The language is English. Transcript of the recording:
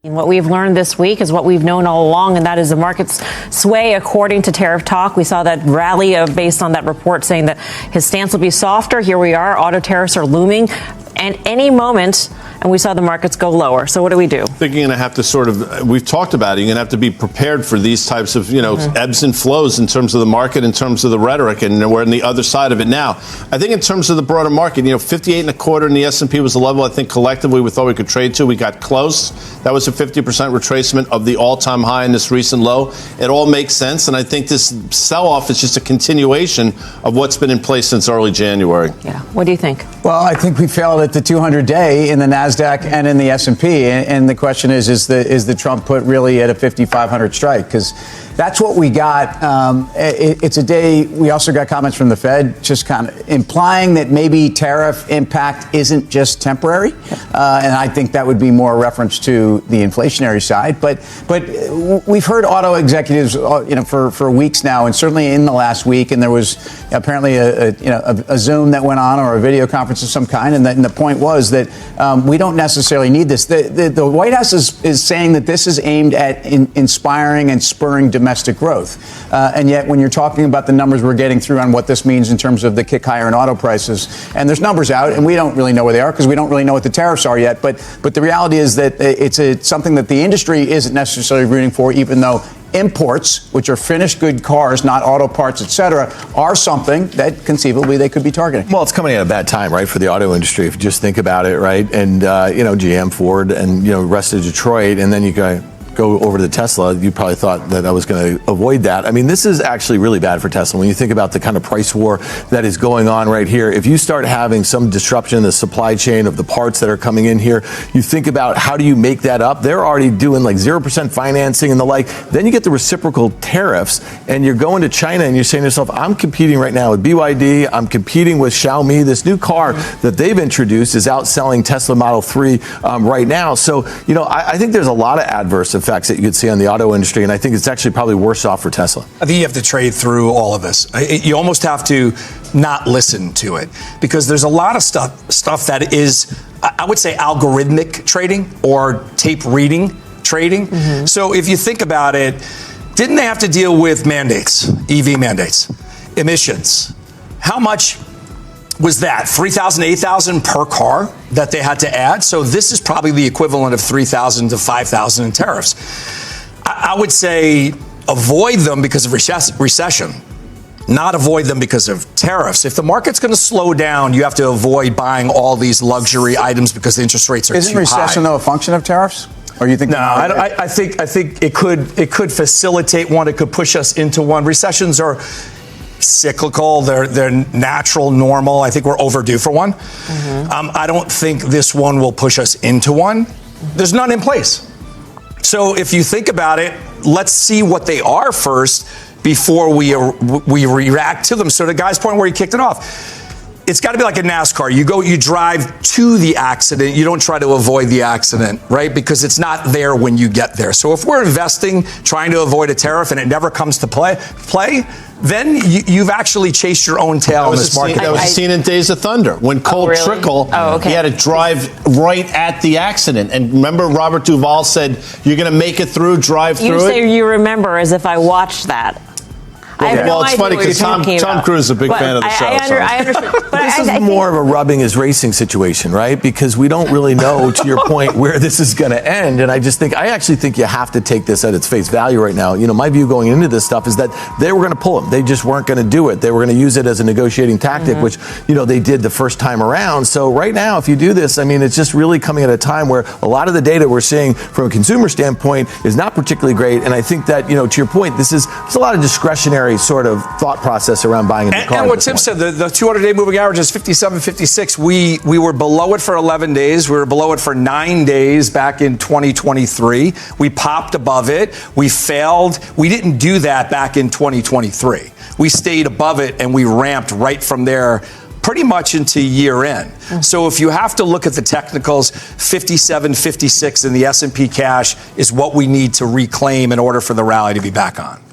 What we've learned this week is what we've known all along, and that is the market's sway according to tariff talk. We saw that rally based on that report saying that his stance will be softer. Here we are. Auto tariffs are looming at any moment, and we saw the markets go lower. So what do we do? I think you're going to have to we've talked about it, you're going to have to be prepared for these types of, ebbs and flows in terms of the market, in terms of the rhetoric, and we're on the other side of it now. I think in terms of the broader market, 58 and a quarter in the S&P was the level I think collectively we thought we could trade to. We got close. That was a 50% retracement of the all-time high in this recent low. It all makes sense, and I think this sell-off is just a continuation of what's been in place since early January. Yeah. What do you think? Well, I think we failed at the 200-day in the NASDAQ and in the S&P. And the question is the Trump put really at a 5,500 strike? Because that's what we got. It's a day. We also got comments from the Fed just kind of implying that maybe tariff impact isn't just temporary. And I think that would be more a reference to the inflationary side. But we've heard auto executives, for weeks now, and certainly in the last week. And there was apparently a Zoom that went on, or a video conference of some kind. And the point was that we don't necessarily need this. The White House is saying that this is aimed at inspiring and spurring domestic growth. And yet when you're talking about the numbers we're getting through on what this means in terms of the kick higher in auto prices, and there's numbers out, and we don't really know where they are because we don't really know what the tariffs are yet. But the reality is that it's something that the industry isn't necessarily rooting for, even though imports, which are finished good cars, not auto parts, et cetera, are something that conceivably they could be targeting. Well, it's coming at a bad time, right, for the auto industry, if you just think about it, right? And, GM, Ford, and, rest of Detroit, and then you go over to Tesla. You probably thought that I was going to avoid that. I mean, this is actually really bad for Tesla. When you think about the kind of price war that is going on right here, if you start having some disruption in the supply chain of the parts that are coming in here, you think about how do you make that up? They're already doing like 0% financing and the like. Then you get the reciprocal tariffs, and you're going to China and you're saying to yourself, I'm competing right now with BYD. I'm competing with Xiaomi. This new car that they've introduced is outselling Tesla Model 3 right now. So, I think there's a lot of adverse effects that you could see on the auto industry, and I think it's actually probably worse off for Tesla. I think you have to trade through all of this. You almost have to not listen to it, because there's a lot of stuff that is, I would say, algorithmic trading or tape reading trading. Mm-hmm. So if you think about it, didn't they have to deal with mandates, EV mandates, emissions? How much was that? 3,000, 8,000 per car that they had to add? So this is probably the equivalent of 3,000 to 5,000 in tariffs. I would say avoid them because of recession, not avoid them because of tariffs. If the market's going to slow down, you have to avoid buying all these luxury items because the interest rates are too high. Isn't recession, though, a function of tariffs? Or you think? No, I think it could facilitate one. It could push us into one. Recessions are cyclical. They're natural, normal. I think we're overdue for one. Mm-hmm. I don't think this one will push us into one. There's none in place. So if you think about it, let's see what they are first before we react to them. So to Guy's point where he kicked it off, it's got to be like a NASCAR. You drive to the accident. You don't try to avoid the accident, right? Because it's not there when you get there. So if we're investing, trying to avoid a tariff, and it never comes to play, then you've actually chased your own tail in this market. That was seen in Days of Thunder when Cole Trickle, he had to drive right at the accident. And remember, Robert Duvall said, "You're going to make it through, drive through it." You say you remember as if I watched that. Well, it's funny because Tom Cruise is a big fan of the show. I understand. But this is more of a rubbing is racing situation, right? Because we don't really know, to your point, where this is going to end. And I actually think you have to take this at its face value right now. My view going into this stuff is that they were going to pull them. They just weren't going to do it. They were going to use it as a negotiating tactic, which, they did the first time around. So right now, if you do this, it's just really coming at a time where a lot of the data we're seeing from a consumer standpoint is not particularly great. And I think that, to your point, there's a lot of discretionary sort of thought process around buying a new car. And what Tim said, the 200-day moving average is 57, 56. We were below it for 11 days. We were below it for 9 days back in 2023. We popped above it. We failed. We didn't do that back in 2023. We stayed above it and we ramped right from there pretty much into year end. So if you have to look at the technicals, 57, 56 in the S&P cash is what we need to reclaim in order for the rally to be back on.